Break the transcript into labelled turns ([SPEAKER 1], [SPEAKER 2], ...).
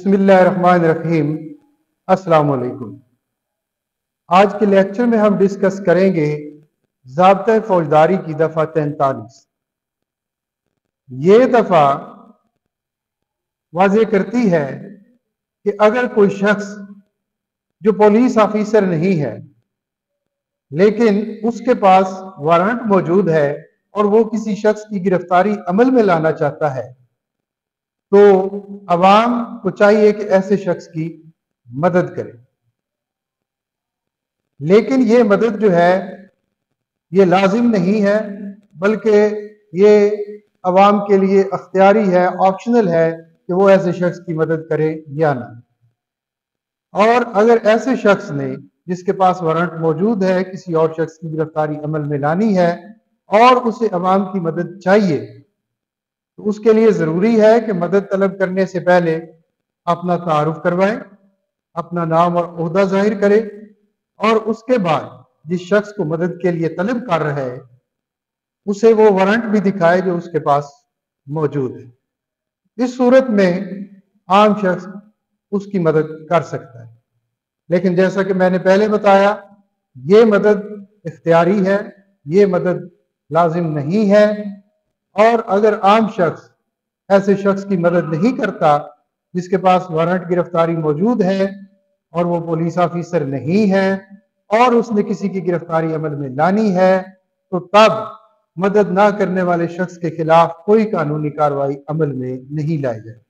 [SPEAKER 1] बिस्मिल्लाहिर्रहमानिर्रहीम। अस्सलाम वालेकुम। आज के लेक्चर में हम डिस्कस करेंगे ज़ाब्ता फौजदारी की दफ़ा 43। ये दफ़ा वाज़ेह करती है कि अगर कोई शख्स जो पुलिस ऑफिसर नहीं है लेकिन उसके पास वारंट मौजूद है और वो किसी शख्स की गिरफ्तारी अमल में लाना चाहता है तो अवाम को चाहिए कि ऐसे शख्स की मदद करे। लेकिन ये मदद जो है ये लाजिम नहीं है, बल्कि ये अवाम के लिए अख्तियारी है, ऑप्शनल है कि वो ऐसे शख्स की मदद करे या ना। और अगर ऐसे शख्स ने जिसके पास वारंट मौजूद है किसी और शख्स की गिरफ्तारी अमल में लानी है और उसे अवाम की मदद चाहिए तो उसके लिए ज़रूरी है कि मदद तलब करने से पहले अपना तारुफ करवाए, अपना नाम और ओहदा जाहिर करे और उसके बाद जिस शख्स को मदद के लिए तलब कर रहा है उसे वो वारंट भी दिखाए जो उसके पास मौजूद है। इस सूरत में आम शख्स उसकी मदद कर सकता है। लेकिन जैसा कि मैंने पहले बताया, ये मदद इख्तियारी है, ये मदद लाजिम नहीं है। और अगर आम शख्स ऐसे शख्स की मदद नहीं करता जिसके पास वारंट गिरफ्तारी मौजूद है और वो पुलिस ऑफिसर नहीं है और उसने किसी की गिरफ्तारी अमल में लानी है तो तब मदद ना करने वाले शख्स के खिलाफ कोई कानूनी कार्रवाई अमल में नहीं लाई जाए।